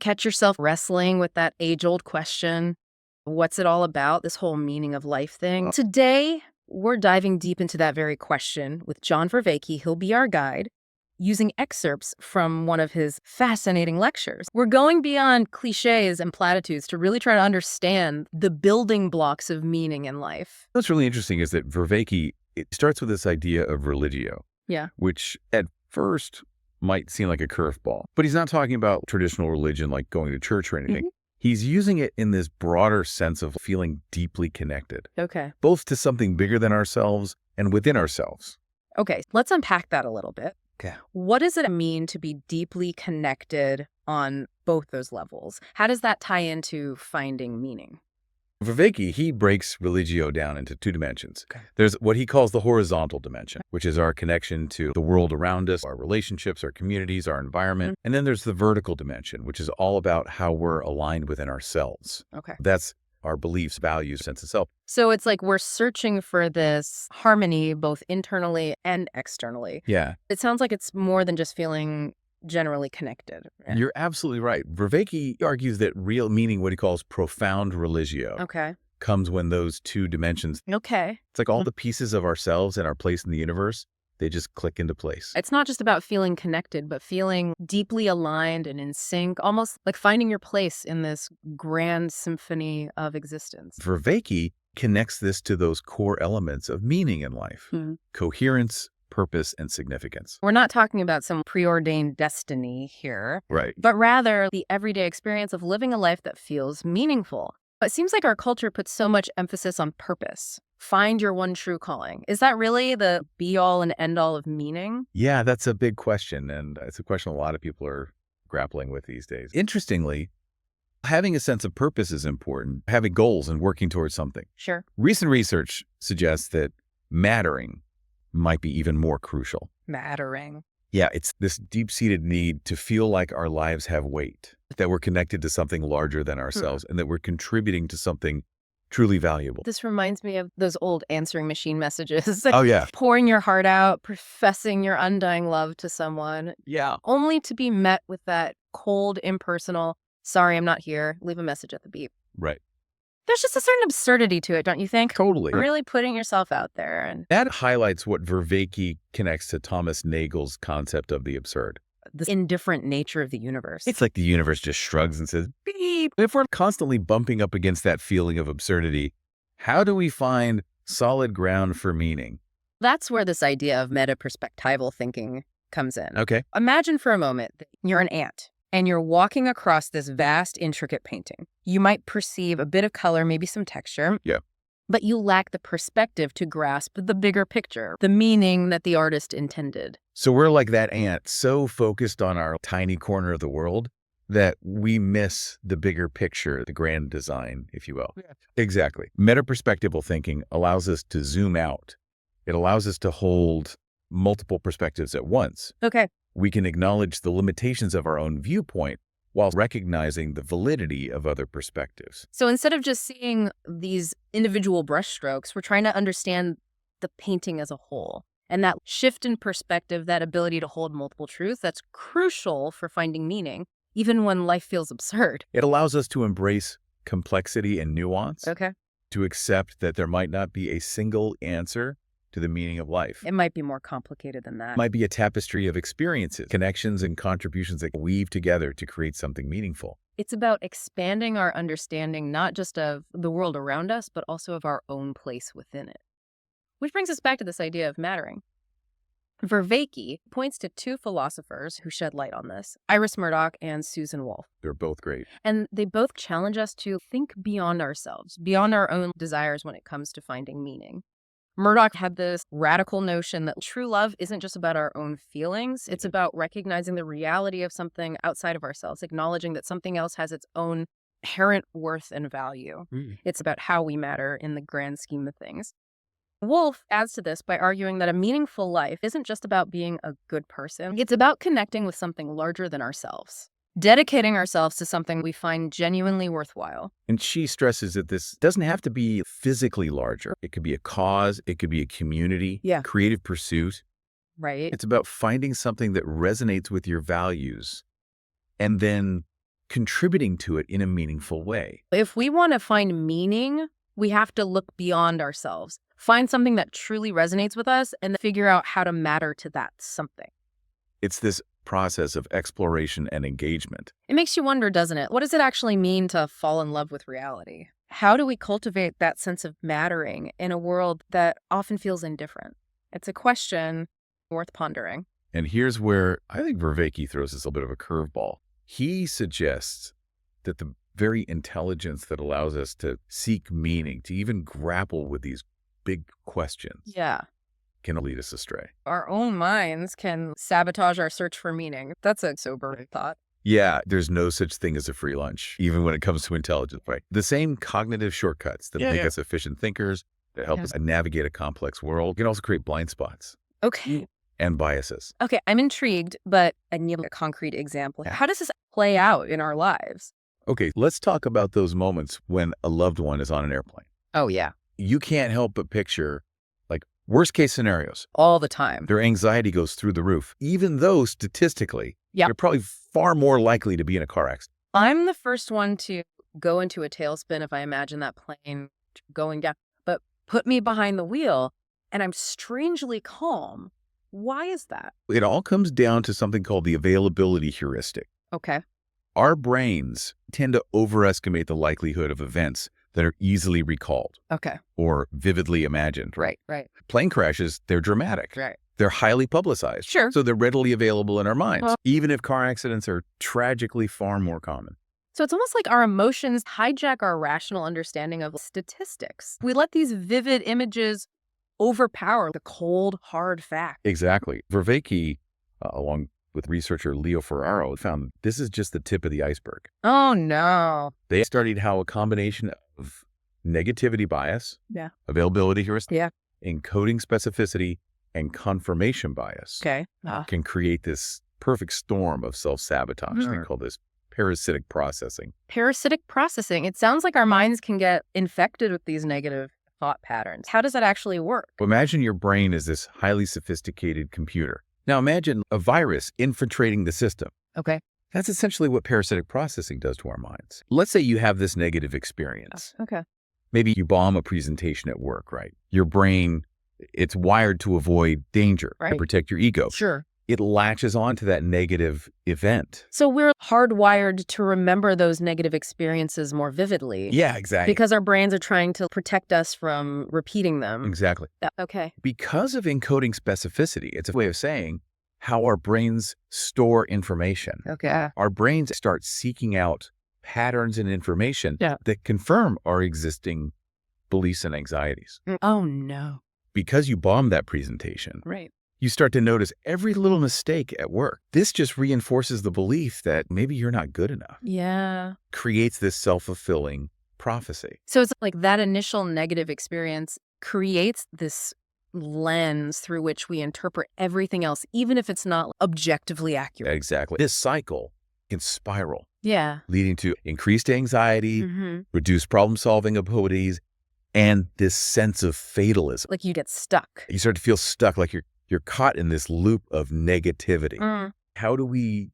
Catch yourself wrestling with that age-old question, what's it all about, this whole meaning of life thing? Today, we're diving deep into that very question with John Vervaeke. He'll be our guide, using excerpts from one of his fascinating lectures. We're going beyond cliches and platitudes to really try to understand the building blocks of meaning in life. What's really interesting is that Vervaeke, it starts with this idea of religio, which at first might seem like a curveball, but he's not talking about traditional religion like going to church or anything. He's using it in this broader sense of feeling deeply connected, both to something bigger than ourselves and within ourselves. Okay, let's unpack that a little bit. Okay. What does it mean to be deeply connected on both those levels? How does that tie into finding meaning? Vervaeke, he breaks religio down into two dimensions. There's what he calls the horizontal dimension, which is our connection to the world around us, our relationships, our communities, our environment. And then there's the vertical dimension, which is all about how we're aligned within ourselves. That's our beliefs, values, sense of self. So it's like we're searching for this harmony both internally and externally. It sounds like it's more than just feeling generally connected. You're absolutely right. Vervaeke argues that real meaning, what he calls profound religio, comes when those two dimensions. It's like all the pieces of ourselves and our place in the universe, they just click into place. It's not just about feeling connected, but feeling deeply aligned and in sync, almost like finding your place in this grand symphony of existence. Vervaeke connects this to those core elements of meaning in life: coherence, purpose, and significance. We're not talking about some preordained destiny here, but rather the everyday experience of living a life that feels meaningful. It seems like our culture puts so much emphasis on purpose. Find your one true calling. Is that really the be-all and end-all of meaning? Yeah, that's a big question, and it's a question a lot of people are grappling with these days. Interestingly, having a sense of purpose is important, having goals and working towards something. Recent research suggests that mattering might be even more crucial. Mattering. Yeah, it's this deep-seated need to feel like our lives have weight, that we're connected to something larger than ourselves, and that we're contributing to something truly valuable. This reminds me of those old answering machine messages. Pouring your heart out, professing your undying love to someone. Only to be met with that cold, impersonal, sorry, I'm not here, leave a message at the beep. There's just a certain absurdity to it, don't you think? Totally. Really putting yourself out there. And that highlights what Vervaeke connects to Thomas Nagel's concept of the absurd. The indifferent nature of the universe. It's like the universe just shrugs and says, beep. If we're constantly bumping up against that feeling of absurdity, how do we find solid ground for meaning? That's where this idea of meta-perspectival thinking comes in. Imagine for a moment that you're an ant and you're walking across this vast, intricate painting. You might perceive a bit of color, maybe some texture. But you lack the perspective to grasp the bigger picture, the meaning that the artist intended. So we're like that ant, so focused on our tiny corner of the world that we miss the bigger picture, the grand design, if you will. Exactly. Meta-perspectival thinking allows us to zoom out. It allows us to hold multiple perspectives at once. We can acknowledge the limitations of our own viewpoint while recognizing the validity of other perspectives. So instead of just seeing these individual brushstrokes, we're trying to understand the painting as a whole. And that shift in perspective, that ability to hold multiple truths, that's crucial for finding meaning, even when life feels absurd. It allows us to embrace complexity and nuance, to accept that there might not be a single answer to the meaning of life. It might be more complicated than that. It might be a tapestry of experiences, connections, and contributions that weave together to create something meaningful. It's about expanding our understanding, not just of the world around us, but also of our own place within it. Which brings us back to this idea of mattering. Vervaeke points to two philosophers who shed light on this, Iris Murdoch and Susan Wolf. They're both great. And they both challenge us to think beyond ourselves, beyond our own desires when it comes to finding meaning. Murdoch had this radical notion that true love isn't just about our own feelings. It's about recognizing the reality of something outside of ourselves, acknowledging that something else has its own inherent worth and value. It's about how we matter in the grand scheme of things. Wolf adds to this by arguing that a meaningful life isn't just about being a good person. It's about connecting with something larger than ourselves. Dedicating ourselves to something we find genuinely worthwhile. And she stresses that this doesn't have to be physically larger. It could be a cause, it could be a community, creative pursuit. It's about finding something that resonates with your values and then contributing to it in a meaningful way. If we want to find meaning, we have to look beyond ourselves, find something that truly resonates with us, and figure out how to matter to that something. It's this process of exploration and engagement. It makes you wonder, doesn't it? What does it actually mean to fall in love with reality? How do we cultivate that sense of mattering in a world that often feels indifferent? It's a question worth pondering. And here's where I think Vervaeke throws us a bit of a curveball. He suggests that the very intelligence that allows us to seek meaning, to even grapple with these big questions, Yeah. can lead us astray. Our own minds can sabotage our search for meaning. That's a sobering thought. Yeah, there's no such thing as a free lunch, even when it comes to intelligence, right? The same cognitive shortcuts that make us efficient thinkers, that help us navigate a complex world, can also create blind spots Okay. and biases. Okay, I'm intrigued, but I need a concrete example. How does this play out in our lives? Okay, let's talk about those moments when a loved one is on an airplane. Oh, yeah. You can't help but picture, like, worst case scenarios. All the time. Their anxiety goes through the roof, even though statistically, Yep. you're probably far more likely to be in a car accident. I'm the first one to go into a tailspin if I imagine that plane going down. But put me behind the wheel, and I'm strangely calm. Why is that? It all comes down to something called the availability heuristic. Okay. Our brains tend to overestimate the likelihood of events that are easily recalled Okay. or vividly imagined. Right. Plane crashes, they're dramatic. Right. They're highly publicized. Sure. So they're readily available in our minds, even if car accidents are tragically far more common. So it's almost like our emotions hijack our rational understanding of statistics. We let these vivid images overpower the cold, hard fact. Exactly. Vervaeke, along with researcher Leo Ferraro, found this is just the tip of the iceberg. Oh, no. They studied how a combination of negativity bias, availability heuristic, encoding specificity, and confirmation bias can create this perfect storm of self-sabotage. They call this parasitic processing. Parasitic processing. It sounds like our minds can get infected with these negative thought patterns. How does that actually work? Imagine your brain is this highly sophisticated computer. Now imagine a virus infiltrating the system. Okay. That's essentially what parasitic processing does to our minds. Let's say you have this negative experience. Okay. Maybe you bomb a presentation at work, right? Your brain, it's wired to avoid danger, to protect your ego. Sure. It latches onto that negative event. So we're hardwired to remember those negative experiences more vividly. Yeah, exactly. Because our brains are trying to protect us from repeating them. Exactly. Okay. Because of encoding specificity, it's a way of saying how our brains store information. Okay. Our brains start seeking out patterns and information that confirm our existing beliefs and anxieties. Oh, no. Because you bombed that presentation, you start to notice every little mistake at work. This just reinforces the belief that maybe you're not good enough. Yeah. Creates this self-fulfilling prophecy. So it's like that initial negative experience creates this lens through which we interpret everything else, even if it's not objectively accurate. Exactly. This cycle can spiral. Yeah. Leading to increased anxiety, reduced problem-solving abilities, and this sense of fatalism. Like you get stuck. You start to feel stuck, like you're caught in this loop of negativity. How do we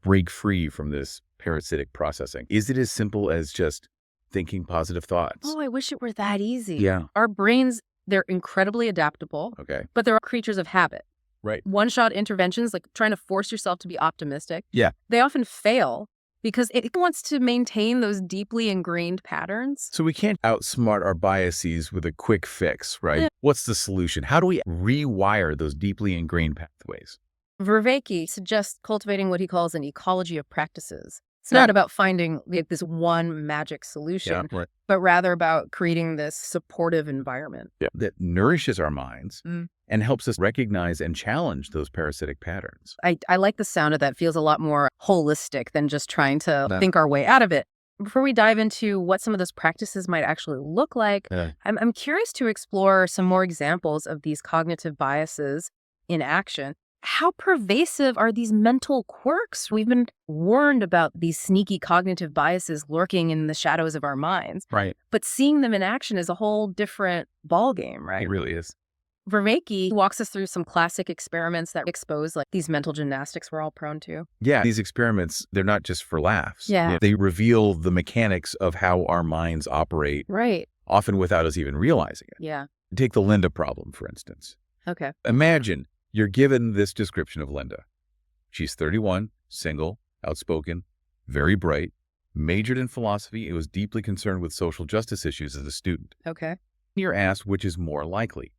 break free from this parasitic processing? Is it as simple as just thinking positive thoughts? Oh, I wish it were that easy. Yeah. Our brains, they're incredibly adaptable, but they're creatures of habit. Right. One-shot interventions, like trying to force yourself to be optimistic, they often fail because it wants to maintain those deeply ingrained patterns. So we can't outsmart our biases with a quick fix, right? What's the solution? How do we rewire those deeply ingrained pathways? Vervaeke suggests cultivating what he calls an ecology of practices. It's not about finding this one magic solution, but rather about creating this supportive environment that nourishes our minds and helps us recognize and challenge those parasitic patterns. I like the sound of that. It feels a lot more holistic than just trying to think our way out of it. Before we dive into what some of those practices might actually look like, I'm curious to explore some more examples of these cognitive biases in action. How pervasive are these mental quirks? We've been warned about these sneaky cognitive biases lurking in the shadows of our minds. Right. But seeing them in action is a whole different ballgame, right? It really is. Vervaeke walks us through some classic experiments that expose like these mental gymnastics we're all prone to. Yeah, these experiments, they're not just for laughs. Yeah. They reveal the mechanics of how our minds operate, Right. often without us even realizing it. Yeah. Take the Linda problem, for instance. Okay. Imagine you're given this description of Linda. She's 31, single, outspoken, very bright, majored in philosophy, and was deeply concerned with social justice issues as a student. Okay. You're asked which is more likely.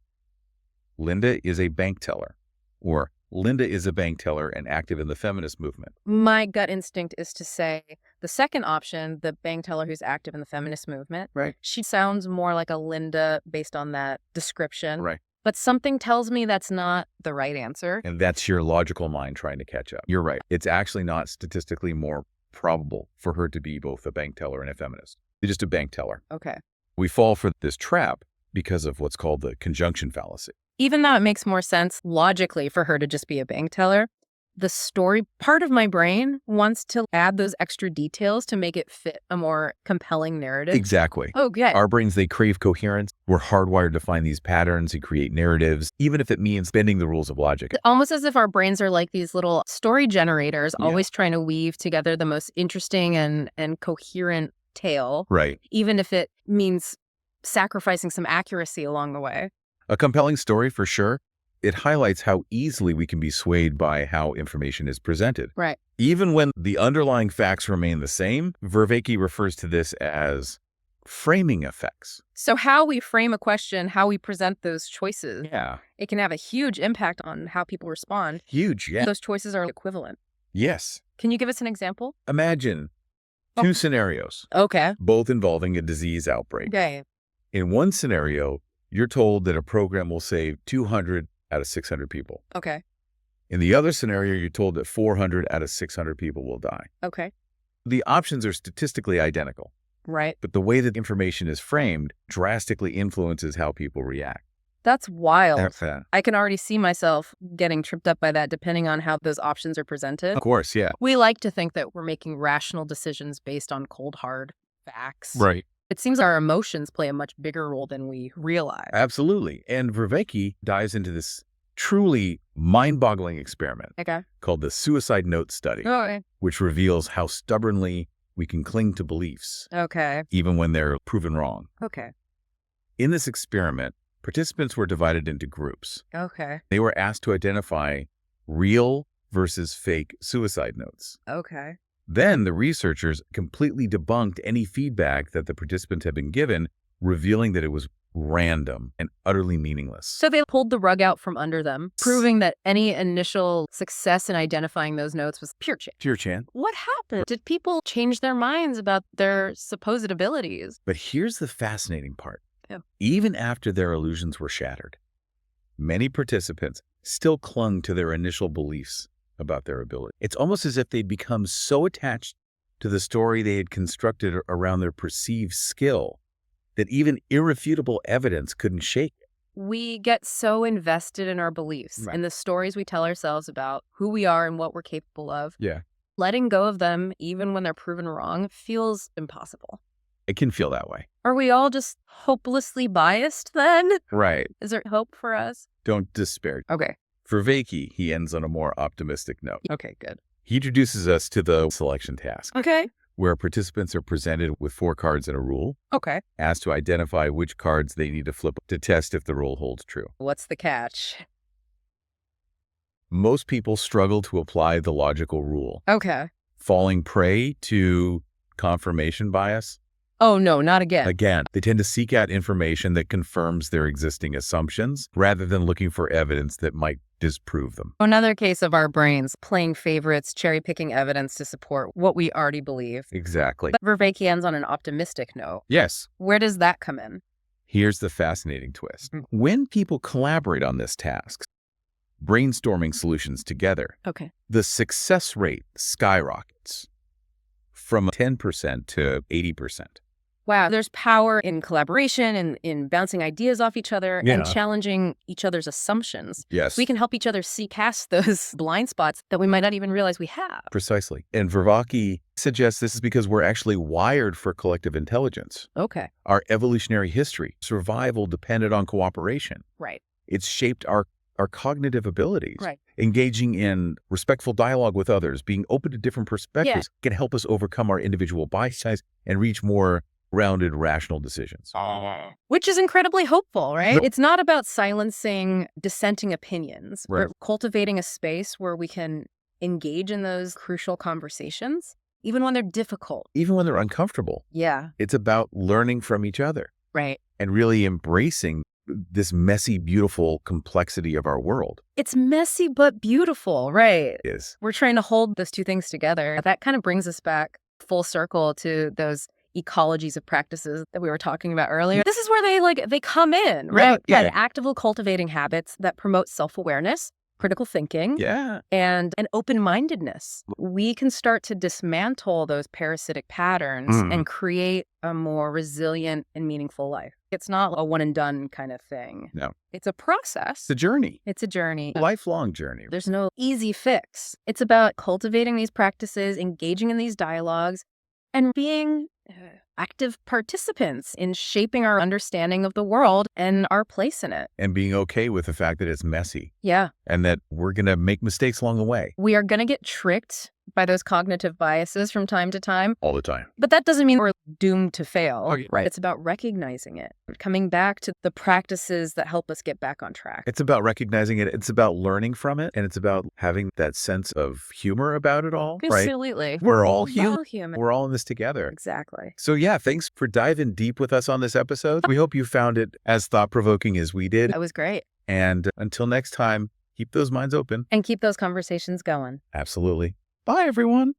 Linda is a bank teller, or Linda is a bank teller and active in the feminist movement. My gut instinct is to say the second option, the bank teller who's active in the feminist movement. Right. She sounds more like a Linda based on that description. Right. But something tells me that's not the right answer. And that's your logical mind trying to catch up. You're right. It's actually not statistically more probable for her to be both a bank teller and a feminist. She's just a bank teller. Okay. We fall for this trap because of what's called the conjunction fallacy. Even though it makes more sense logically for her to just be a bank teller, the story part of my brain wants to add those extra details to make it fit a more compelling narrative. Exactly. Okay. Our brains, they crave coherence. We're hardwired to find these patterns and create narratives, even if it means bending the rules of logic. Almost as if our brains are like these little story generators, Yeah. always trying to weave together the most interesting and coherent tale, Right. even if it means sacrificing some accuracy along the way. A compelling story for sure. It highlights how easily we can be swayed by how information is presented. Right. Even when the underlying facts remain the same, Vervaeke refers to this as framing effects. So how we frame a question, how we present those choices, Yeah. it can have a huge impact on how people respond. Huge, yeah. Those choices are equivalent. Yes. Can you give us an example? Imagine two scenarios, Okay. both involving a disease outbreak. Okay. In one scenario, you're told that a program will save 200 out of 600 people. Okay. In the other scenario, you're told that 400 out of 600 people will die. Okay. The options are statistically identical, Right. but the way that information is framed drastically influences how people react. That's wild. Of I can already see myself getting tripped up by that depending on how those options are presented. course, yeah. We like to think that we're making rational decisions based on cold, hard facts. Right. It seems our emotions play a much bigger role than we realize. Absolutely. And Vervaeke dives into this truly mind-boggling experiment Okay. called the suicide note study, Okay. which reveals how stubbornly we can cling to beliefs, Okay. even when they're proven wrong. Okay. In this experiment, participants were divided into groups. Okay. They were asked to identify real versus fake suicide notes. Okay. Then the researchers completely debunked any feedback that the participants had been given, revealing that it was random and utterly meaningless. So they pulled the rug out from under them, proving that any initial success in identifying those notes was pure chance. Pure chance. What happened? Did people change their minds about their supposed abilities? But here's the fascinating part. Yeah. Even after their illusions were shattered, many participants still clung to their initial beliefs about their ability. It's almost as if they'd become so attached to the story they had constructed around their perceived skill that even irrefutable evidence couldn't shake it. We get so invested in our beliefs, Right. in the stories we tell ourselves about who we are and what we're capable of. Yeah. Letting go of them, even when they're proven wrong, feels impossible. It can feel that way. Are we all just hopelessly biased then? Right. Is there hope for us? Don't despair. Okay. Vervaeke, he ends on a more optimistic note. Okay, good. He introduces us to the selection task, Okay. where participants are presented with 4 cards and a rule, Okay. asked to identify which cards they need to flip to test if the rule holds true. What's the catch? Most people struggle to apply the logical rule, Okay. falling prey to confirmation bias. Oh, no, not again. Again, they tend to seek out information that confirms their existing assumptions rather than looking for evidence that might disprove them. Another case of our brains playing favorites, cherry-picking evidence to support what we already believe. Exactly. But Vervaeke ends on an optimistic note. Yes. Where does that come in? Here's the fascinating twist. When people collaborate on this task, brainstorming solutions together, Okay. the success rate skyrockets from 10% to 80%. Wow, there's power in collaboration and in bouncing ideas off each other Yeah. and challenging each other's assumptions. Yes. We can help each other see past those blind spots that we might not even realize we have. Precisely. And Vervaeke suggests this is because we're actually wired for collective intelligence. Okay. Our evolutionary history, survival depended on cooperation. Right. It's shaped our cognitive abilities. Right. Engaging in respectful dialogue with others, being open to different perspectives can help us overcome our individual biases and reach more rounded, rational decisions. Which is incredibly hopeful, right? It's not about silencing dissenting opinions, Right. but cultivating a space where we can engage in those crucial conversations, even when they're difficult. Even when they're uncomfortable. Yeah. It's about learning from each other Right. and really embracing this messy, beautiful complexity of our world. It's messy but beautiful, right? Is. We're trying to hold those two things together. That kind of brings us back full circle to those ecologies of practices that we were talking about earlier. This is where they come in, right? Yeah. Actively cultivating habits that promote self-awareness, critical thinking, Yeah. and an open-mindedness. We can start to dismantle those parasitic patterns and create a more resilient and meaningful life. It's not a one and done kind of thing. No. It's a process. It's a journey. It's a journey. A lifelong journey. There's no easy fix. It's about cultivating these practices, engaging in these dialogues, and being active participants in shaping our understanding of the world and our place in it. And being okay with the fact that it's messy. Yeah. And that we're going to make mistakes along the way. We are going to get tricked by those cognitive biases from time to time. All the time. But that doesn't mean we're doomed to fail. Okay, right. It's about recognizing it, coming back to the practices that help us get back on track. It's about recognizing it. It's about learning from it. And it's about having that sense of humor about it all. Right? Absolutely. We're all human. All human. We're all in this together. Exactly. So yeah, thanks for diving deep with us on this episode. We hope you found it as thought-provoking as we did. That was great. And until next time, keep those minds open. And keep those conversations going. Absolutely. Bye, everyone.